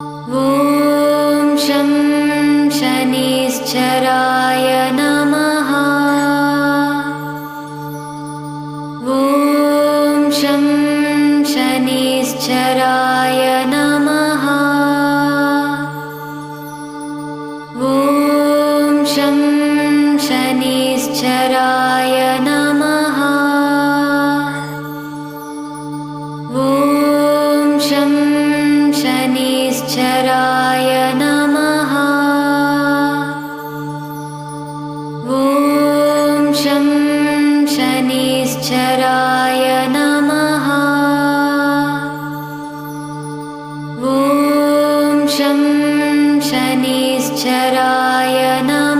ॐ शं शनिश्चराय नमः। ॐ शं शनिश्चराय नमः। ॐ शं शनिश्चराय नमः। ॐ शं शनिश्चराय नमः। ॐ शं शनिश्चराय नमः। ॐ शं शनिश्चराय नमः।